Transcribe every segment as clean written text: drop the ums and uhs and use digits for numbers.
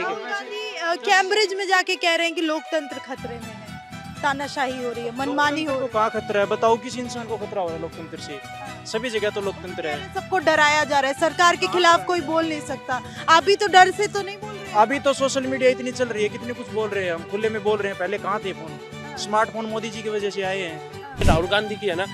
Rahul Gandhi Cambridge में जाके कह रहे हैं कि लोकतंत्र खतरे में है, तानाशाही हो रही है, मनमानी हो लोकतंत्र रही को कहाँ खतरा है? बताओ किस इंसान को खतरा हो रहा है लोकतंत्र से? सभी जगह तो लोकतंत्र है। है। सबको डराया जा रहा है, सरकार के खिलाफ कोई बोल नहीं सकता। आप भी तो डर से तो नहीं बोल रहे हैं। अभी तो सोशल मीडिया इतनी चल रही है, कितने कुछ बोल रहे हैं, हम खुले में बोल रहे हैं। पहले कहाँ थे फोन? स्मार्टफोन मोदी जी की वजह से आए हैं। राहुल गांधी की है ना,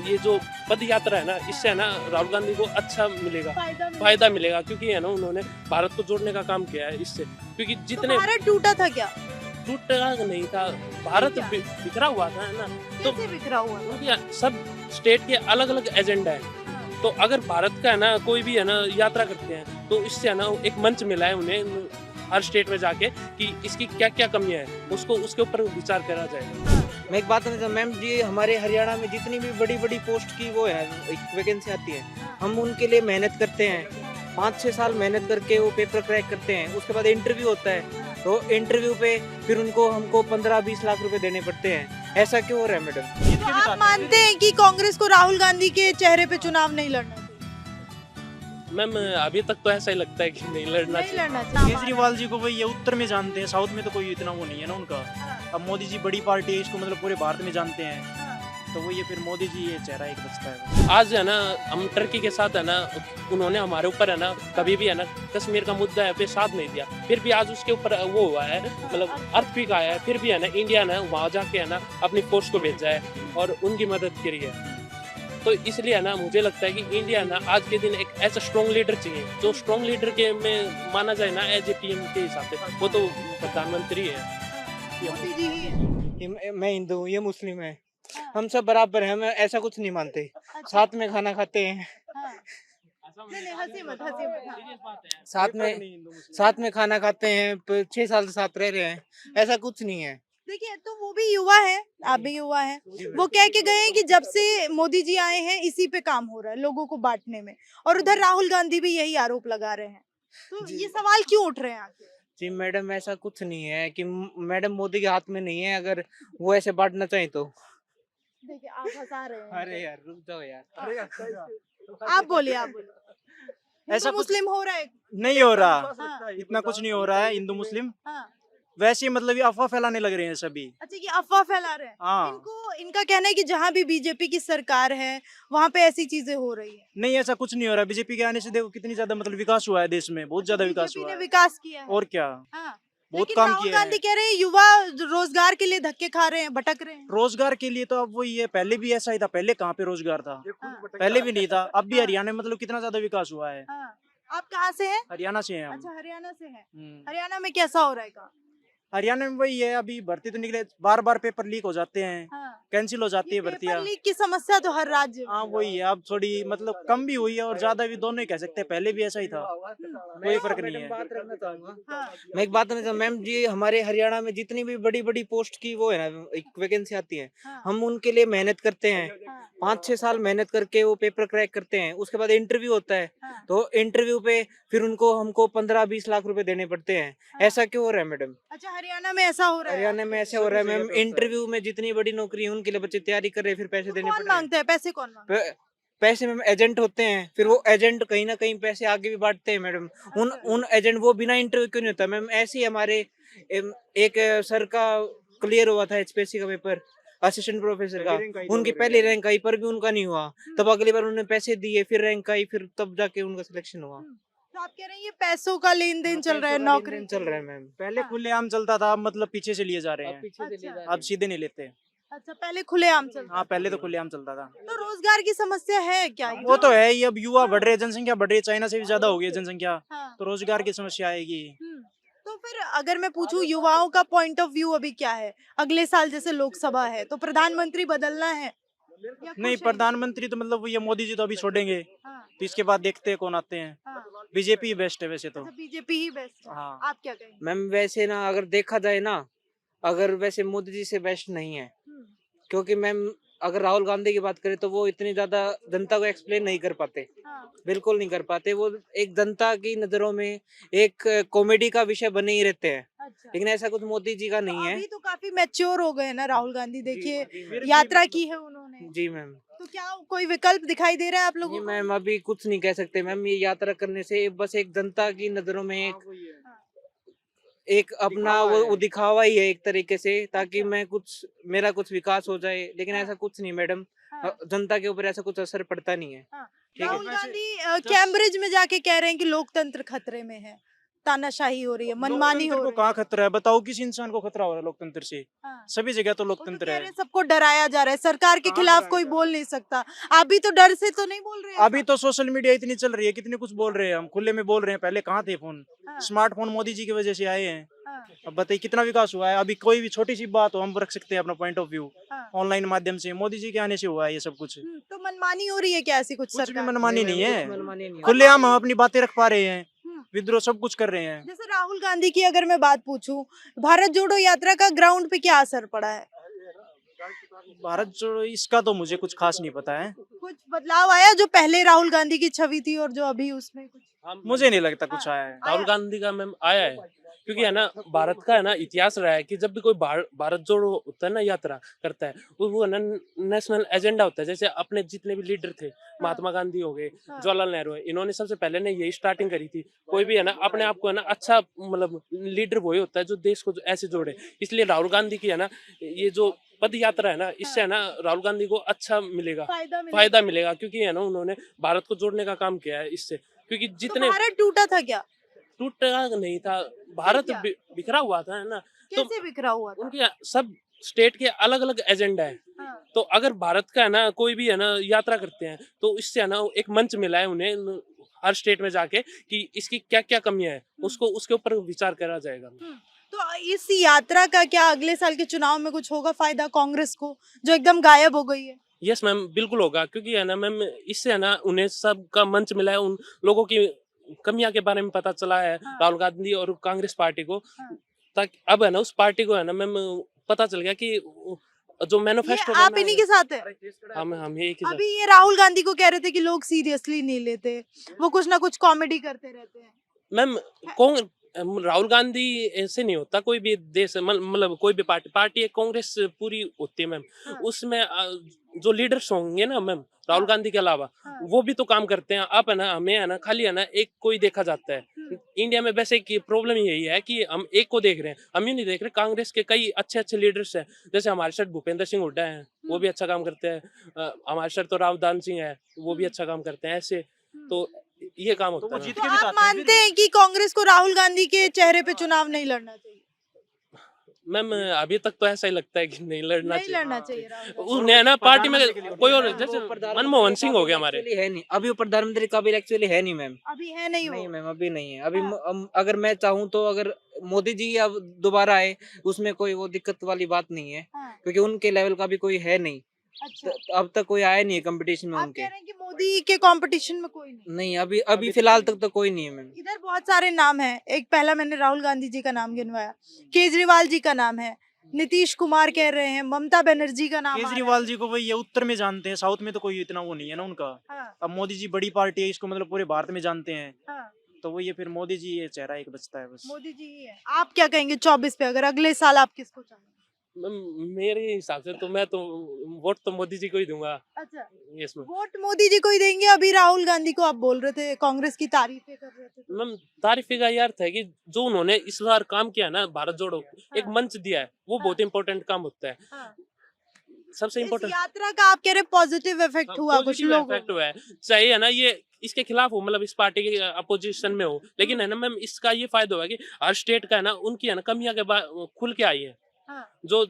ये जो पद यात्रा है ना, इससे है ना राहुल गांधी को अच्छा मिलेगा, फायदा मिलेगा, क्योंकि है ना उन्होंने भारत को जोड़ने का काम किया है इससे। क्योंकि तो जितने भारत टूटा था क्या? टूटा नहीं था भारत, क्या? बिखरा हुआ था, है ना। तो कैसे बिखरा हुआ था? उनके सब स्टेट के अलग अलग एजेंडा है। तो अगर भारत का है ना कोई भी है ना यात्रा करते हैं, तो इससे है ना एक मंच मिला है उन्हें हर स्टेट में जाके कि इसकी क्या क्या कमियां हैं, उसको उसके ऊपर विचार करा जाएगा। मैं एक बात कहना चाहता मैम जी, हमारे हरियाणा में जितनी भी बड़ी बड़ी पोस्ट की वो है एक वैकेंसी आती है, हम उनके लिए मेहनत करते हैं। 5-6 साल मेहनत करके वो पेपर क्रैक करते हैं, उसके बाद इंटरव्यू होता है, तो इंटरव्यू पे फिर हमको 15-20 लाख रुपए देने पड़ते हैं। ऐसा क्यों हो रहा है मैडम? तो आप मानते हैं कि कांग्रेस को राहुल गांधी के चेहरे पे चुनाव नहीं लड़ना चाहिए? मैम अभी तक तो ऐसा ही लगता है कि नहीं लड़ना नहीं चाहिए। लड़ना चाहिए। केजरीवाल जी को वही ये उत्तर में जानते हैं, साउथ में तो कोई इतना वो नहीं है ना उनका। अब मोदी जी बड़ी पार्टी है, इसको मतलब पूरे भारत में जानते हैं, तो वो ये फिर मोदी जी ये चेहरा एक बचता है। आज है ना हम टर्की के साथ है ना, उन्होंने हमारे ऊपर है ना कभी भी है ना कश्मीर का मुद्दा है पे साथ नहीं दिया, फिर भी आज उसके ऊपर वो हुआ है, मतलब अर्थक्वेक आया है, फिर भी है ना इंडिया ने वहाँ जाके है ना अपनी फोर्स को भेजा है और उनकी मदद करी है। तो इसलिए है ना मुझे लगता है कि इंडिया ना आज के दिन एक ऐसा स्ट्रॉन्ग लीडर चाहिए, जो स्ट्रॉन्ग लीडर के में माना जाए ना एज ए पीएम के हिसाब से, वो तो प्रधानमंत्री है। मोदी जी ही है। मैं हिंदू हूँ, ये मुस्लिम है, हम सब बराबर हैं, हम ऐसा कुछ नहीं मानते। साथ में खाना खाते हैं, हाँ। नहीं नहीं, हंसी मत हाँ। साथ में खाना खाते हैं, 6 साल से साथ रह रहे हैं, ऐसा कुछ नहीं है। देखिए, तो वो भी युवा है, आप भी युवा हैं। वो कह के गए हैं कि जब से मोदी जी आए हैं इसी पे काम हो रहा है, लोगों को बांटने में, और उधर राहुल गांधी भी यही आरोप लगा रहे हैं। तो ये सवाल क्यों उठ रहे हैं आखिर? जी मैडम, ऐसा कुछ नहीं है कि मैडम मोदी के हाथ में नहीं है, अगर वो ऐसे बांटना चाहे तो। देखिए, आप हंसा रहे हैं। अरे यार रुक जाओ यार। आप बोलिए, आप बोलिए। ऐसा ऐसा कुछ मुस्लिम हो रहा है? नहीं हो रहा, हाँ, इतना कुछ नहीं हो रहा है हिंदू मुस्लिम। हाँ। वैसे ही मतलब ये अफवाह फैलाने लग रहे हैं सभी। अच्छा, ये अफवाह फैला रहे हैं। हाँ, इनका कहना है कि जहाँ भी बीजेपी की सरकार है वहाँ पे ऐसी चीजें हो रही है। नहीं ऐसा कुछ नहीं हो रहा। बीजेपी के आने से देखो कितनी ज्यादा मतलब विकास हुआ है देश में, बहुत ज्यादा विकास बीजेपी हुआ ने है। विकास किया है। और क्या, हाँ। बहुत लेकिन काम राहुल किया गांधी है। कह रहे हैं युवा रोजगार के लिए धक्के खा रहे हैं, भटक रहे हैं। रोजगार के लिए तो अब वही है, पहले भी ऐसा ही था। पहले कहाँ पे रोजगार था? हाँ, पहले भी नहीं था। अब भी हाँ। हरियाणा में मतलब कितना ज्यादा विकास हुआ है। हाँ। आप कहाँ से हैं? हरियाणा से हैं हम। अच्छा, हरियाणा से हैं। हम्म। हरियाणा में कैसा हो रहा है काम? हरियाणा में वही है, अभी भर्ती तो निकले, बार बार पेपर लीक हो जाते हैं, हाँ। कैंसिल हो जाती ये है पेपर भर्तियां। लीक की समस्या तो हर राज्य में हाँ है। वही है, अब थोड़ी मतलब कम भी हुई है और ज्यादा भी, दोनों ही कह सकते हैं। पहले भी ऐसा ही था, कोई फर्क नहीं है। बात रखना चाहूंगा। हाँ। मैं एक बात कहना चाहूंगा मैम जी, हमारे हरियाणा में जितनी भी बड़ी बड़ी पोस्ट की वो है ना एक वैकेंसी आती है, हाँ। हम उनके लिए मेहनत करते हैं। हाँ। 5-6 साल मेहनत करके वो पेपर क्रैक करते हैं, उसके बाद इंटरव्यू होता है, हाँ। तो इंटरव्यू पे फिर हमको 15-20 लाख रुपए देने पड़ते हैं। ऐसा क्यों हो रहा है मैडम? अच्छा, हरियाणा में ऐसा हो रहा है? हरियाणा में ऐसे हो रहा है मैम, इंटरव्यू में जितनी बड़ी नौकरी है उनके लिए बच्चे तैयारी कर रहे हैं, फिर पैसे तो देने कौन पड़ रहे हैं। मांगता है पैसे? कौन मांगता है? पैसे मैम एजेंट होते हैं, फिर वो एजेंट कहीं ना कहीं पैसे आगे भी बांटते हैं मैडम। उन एजेंट वो बिना इंटरव्यू क्यों नहीं होता मैम? ऐसे ही हमारे एक सर का क्लियर हुआ था एचपीएससी का पेपर, असिस्टेंट प्रोफेसर का, उनकी पहली रैंक आई पर भी उनका नहीं हुआ। तब अगली बार उन्होंने पैसे दिए, फिर रैंक आई, फिर तब जाके उनका सिलेक्शन हुआ। तो आप कह रहे हैं ये पैसों का लेन देन चल रहा है, नौकरी चल रहा है मैम। पहले खुलेआम चलता था, अब मतलब पीछे से लिए जा रहे हैं। पीछे से ले जा रहे अब सीधे नहीं लेते। अच्छा, पहले खुलेआम चलता हाँ, पहले तो खुलेआम चलता था। तो रोजगार की समस्या है क्या? वो तो है ही, अब युवा बढ़ रहे हैं, जनसंख्या बढ़ रही है, चाइना से भी ज्यादा हो गई है जनसंख्या, हाँ। तो रोजगार की समस्या आएगी। तो फिर अगर मैं पूछूं युवाओं का पॉइंट ऑफ व्यू अभी क्या है? अगले साल जैसे लोकसभा है तो प्रधानमंत्री बदलना है या खुश नहीं, हैं? प्रधानमंत्री तो मतलब ये मोदी जी तो अभी छोड़ेंगे, हाँ, तो इसके बाद देखते हैं कौन आते हैं। हाँ। बीजेपी बेस्ट है वैसे तो। अच्छा, बीजेपी ही बेस्ट है। हाँ। आप क्या कहेंगे? मैम वैसे ना अगर देखा जाए ना, अगर वैसे मोदी जी से बेस्ट नहीं है, क्योंकि मैम अगर राहुल गांधी की बात करें तो वो इतनी ज्यादा जनता को एक्सप्लेन नहीं कर पाते, हाँ। बिल्कुल नहीं कर पाते। वो एक जनता की नजरों में एक कॉमेडी का विषय बने ही रहते हैं, अच्छा, लेकिन ऐसा कुछ मोदी जी का तो नहीं है। अभी तो काफी मैच्योर हो गए ना राहुल गांधी, देखिए जी यात्रा की है उन्होंने। जी मैम। तो क्या कोई विकल्प दिखाई दे रहा है आप नहीं लोगों को? मैम, अभी कुछ नहीं कह सकते मैम। ये यात्रा करने से बस एक जनता की नजरों में एक हाँ। एक अपना वो दिखावा ही है एक तरीके से, ताकि मैं कुछ मेरा कुछ विकास हो जाए, लेकिन ऐसा कुछ नहीं मैडम। जनता के ऊपर ऐसा कुछ असर पड़ता नहीं है। ठीक है। राहुल गांधी कैम्ब्रिज में जाके कह रहे हैं कि लोकतंत्र खतरे में है, तानाशाही हो रही है, मनमानी लोकतंत्र हो को रही कहाँ है। खतरा है? बताओ किस इंसान को खतरा हो रहा है लोकतंत्र से? हाँ। सभी जगह तो वो तो लोकतंत्र कह है। रहे हैं सबको डराया जा रहा है, सरकार के कहाँ खिलाफ डराया कोई जा बोल नहीं सकता। आप भी तो डर से तो नहीं बोल रहे हैं अभी ऐसा? तो सोशल मीडिया इतनी चल रही है, कितने कुछ बोल रहे हैं, हम खुले में बोल रहे हैं। पहले कहाँ थे फोन? हाँ, स्मार्टफोन मोदी जी की वजह से आए हैं। हाँ, अब बताइए कितना विकास हुआ है। अभी कोई भी छोटी सी बात हो, हम रख सकते हैं अपना पॉइंट ऑफ व्यू हाँ। ऑनलाइन माध्यम से। मोदी जी के आने से हुआ है ये सब कुछ। तो मनमानी हो रही है क्या ऐसी कुछ कुछ भी सरकार? मनमानी नहीं कुछ है। मनमानी नहीं है। खुलेआम हम अपनी बातें रख पा रहे हैं, हम्म। विद्रोह सब कुछ कर रहे हैं। जैसे राहुल गांधी की अगर मैं बात पूछूं, भारत जोड़ो यात्रा का ग्राउंड पे क्या असर पड़ा है? भारत जोड़ो इसका तो मुझे कुछ खास नहीं पता है। कुछ बदलाव आया जो पहले राहुल गांधी की छवि थी और जो अभी उसमें कुछ? मुझे नहीं लगता कुछ आया है। राहुल गांधी का मैम आया है, क्योंकि है ना भारत का है ना इतिहास रहा है कि जब भी कोई भारत जोड़ो होता है ना यात्रा करता है, वो है ना नेशनल एजेंडा होता है। जैसे अपने जितने भी लीडर थे, महात्मा गांधी हो गए, जवाहरलाल नेहरू है, इन्होंने सबसे पहले ने यही स्टार्टिंग करी थी। कोई भी है ना अपने आप को है ना अच्छा मतलब लीडर वही होता है जो देश को ऐसे जोड़े। इसलिए राहुल गांधी की है ना ये जो पद यात्रा है ना, इससे है ना राहुल गांधी को अच्छा मिलेगा, फायदा मिलेगा, क्योंकि है ना उन्होंने भारत को जोड़ने का काम किया है इससे। क्योंकि तो जितने भारत टूटा था क्या? टूटा नहीं था, भारत क्या? बिखरा हुआ था, है ना। तो कैसे बिखरा हुआ था? उनके सब स्टेट के अलग अलग एजेंडा है। हाँ, तो अगर भारत का है ना कोई भी है ना यात्रा करते हैं, तो इससे है ना एक मंच मिला है उन्हें हर स्टेट में जाके कि इसकी क्या क्या कमियां है, उसको उसके ऊपर विचार करा जाएगा। तो इस यात्रा का क्या अगले साल के चुनाव में कुछ होगा फायदा कांग्रेस को, जो एकदम गायब हो गई है? यस मैम, बिल्कुल होगा, क्योंकि है ना मैम इससे है ना उन्हें सबका मंच मिला है, उन लोगों की कमियां के बारे में पता चला है, हाँ। राहुल गांधी और कांग्रेस पार्टी को। हाँ। ताकि अब है ना उस पार्टी को है ना मैम पता चल गया कि जो ये मैनिफेस्टो आप इन्हीं के साथ है? हम यही के अभी ये राहुल गांधी को कह रहे थे कि लोग सीरियसली नहीं लेते, वो कुछ ना कुछ कॉमेडी करते रहते हैं। मैम कौन राहुल गांधी ऐसे नहीं होता। कोई भी देश मतलब कोई भी पार्टी एक कांग्रेस पूरी होती है मैम। हाँ। उसमें जो लीडर्स होंगे ना मैम राहुल हाँ। गांधी के अलावा, हाँ। वो भी तो काम करते हैं। आप है ना हमें है ना खाली है ना एक कोई देखा जाता है। इंडिया में वैसे की प्रॉब्लम यही है कि हम एक को देख रहे हैं, हम ये नहीं देख रहे कांग्रेस के कई अच्छे अच्छे लीडर्स हैं। जैसे हमारे साथ भूपेंद्र सिंह हुड्डा हैं, वो भी अच्छा काम करते हैं। हमारे साथ तो रावदान सिंह है, वो भी अच्छा काम करते हैं। ऐसे तो ये काम होता है। तो आप मानते हैं कि कांग्रेस को राहुल गांधी के चेहरे पे चुनाव नहीं लड़ना चाहिए? मैम अभी तक तो ऐसा ही लगता है कि नहीं लड़ना नहीं चाहिए। लड़ना चाहिए राहुल गांधी। उन्हें है ना पार्टी में प्रधानमंत्री के लिए कोई और, वोट जैसे प्रधानमंत्री मनमोहन सिंह हो काबिल गया हमारे। actually है नहीं, अभी वो प्रधानमंत्री काबिल एक्चुअली है नहीं मैम। अभी है नहीं नहीं वो? मैम अभी नहीं है। अभी हाँ। अगर मैं चाहूँ तो अगर मोदी जी अब दोबारा आए, उसमें कोई वो दिक्कत वाली बात नहीं है, हाँ। क्योंकि उनके लेवल का भी कोई है नहीं। अच्छा, अब तक कोई आया नहीं है कंपटीशन में आप उनके। कह रहे हैं कि मोदी के कंपटीशन में कोई नहीं? नहीं अभी अभी फिलहाल तक तो कोई नहीं है मैम। इधर बहुत सारे नाम हैं। एक पहला मैंने राहुल गांधी जी का नाम गिनवाया, केजरीवाल जी का नाम है, नीतीश कुमार कह रहे हैं, ममता बनर्जी का नाम आ रहा है। केजरीवाल जी को वही ये उत्तर में जानते हैं, साउथ में तो कोई इतना वो नहीं है ना उनका। हाँ, अब मोदी जी बड़ी पार्टी है, इसको मतलब पूरे भारत में जानते हैं। हाँ, तो वो ये फिर मोदी जी ये चेहरा एक बचता है बस। मोदी जी ही है। आप क्या कहेंगे 24 पे, अगर अगले साल आप किसको चाहेंगे? मैम मेरे हिसाब से तो मैं तो वोट तो मोदी जी को ही दूंगा अच्छा, इसमें। वोट मोदी जी को ही देंगे। अभी राहुल गांधी को आप बोल रहे थे, कांग्रेस की तारीफें कर रहे थे तो। मैम तारीफी का ये अर्थ है कि जो उन्होंने इस बार काम किया ना भारत जोड़ो, एक हाँ। मंच दिया है, वो बहुत इंपॉर्टेंट काम होता है। हाँ। सबसे इस इम्पोर्टेंट यात्रा का आप कह रहे पॉजिटिव इफेक्ट हुआ कुछ लोगों इफेक्ट हुआ है। चाहिए है ना ये इसके खिलाफ हो, मतलब इस पार्टी के अपोजिशन में हो, लेकिन है ना मैम इसका ये फायदा हुआ कि हर स्टेट का है ना उनकी है ना कमियां के बाद खुल के आई है। हाँ। जो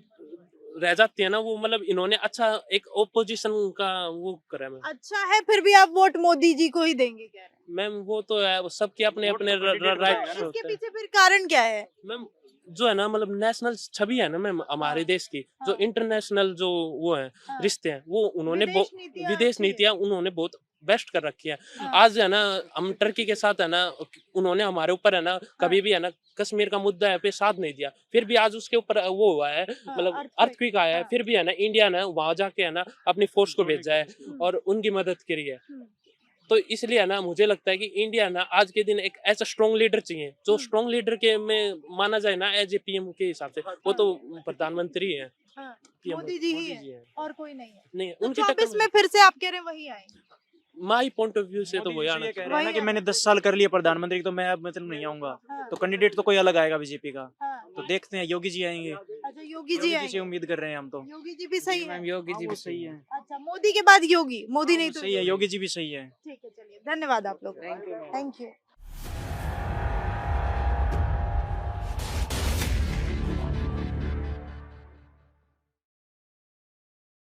रह जाती है ना वो मतलब इन्होंने अच्छा एक ओपोजिशन का वो करा है। मैम अच्छा है, फिर भी आप वोट मोदी जी को ही देंगे कह रहे हैं? मैम वो तो है, वो सबके अपने वोट अपने तो candidate राइट बनाएगा ना। इसके पीछे फिर कारण क्या है? मैम जो है ना मतलब नेशनल छवि है ना मैम हमारे देश की, जो हाँ। इंटरनेशनल जो वो है हाँ। रिश्ते हैं, वो उन्होंने विदेश नीतियाँ विदेश अच्छी है। नीतियां उन्होंने बहुत बेस्ट कर रखी है। हाँ। आज है ना हम टर्की के साथ है ना, उन्होंने हमारे ऊपर है ना कभी भी है ना कश्मीर का मुद्दा है पे साथ नहीं दिया, फिर भी आज उसके ऊपर वो हुआ है, मतलब earthquake। अर्थक्वेक आया है, हाँ। फिर भी है ना इंडिया ने वहां जाके है ना अपनी फोर्स को भेजा है और उनकी मदद करी है। तो इसलिए है ना मुझे लगता है कि इंडिया ना आज के दिन एक ऐसा स्ट्रॉन्ग लीडर चाहिए, जो स्ट्रॉन्ग लीडर के में माना जाए ना एज ए पीएम के हिसाब से, वो तो प्रधानमंत्री है। हाँ, PM मोदी जी ही मोदी है जी है। और कोई नहीं है। नहीं तो उनकी 24 टक्कर में फिर से आप कह रहे हैं वही आएंगे? माई पॉइंट ऑफ व्यू से तो मोदी वही जी आना ये कह चाहिए। रहे हैं ना कि मैंने 10 साल कर लिया प्रधानमंत्री, तो मैं अब मतलब नहीं आऊंगा। हाँ, तो कैंडिडेट तो कोई अलग आएगा बीजेपी का। हाँ। तो देखते हैं, योगी जी आएंगे। अच्छा, योगी जी योगी जी से आएंगे। उम्मीद कर रहे हैं हम तो। योगी जी भी सही है। मैम योगी जी हाँ, भी वो सही है। अच्छा, मोदी के बाद योगी, मोदी नहीं तो सही है, योगी जी भी सही है। ठीक है, चलिए, धन्यवाद आप लोग। Thank you ma'am. Thank you.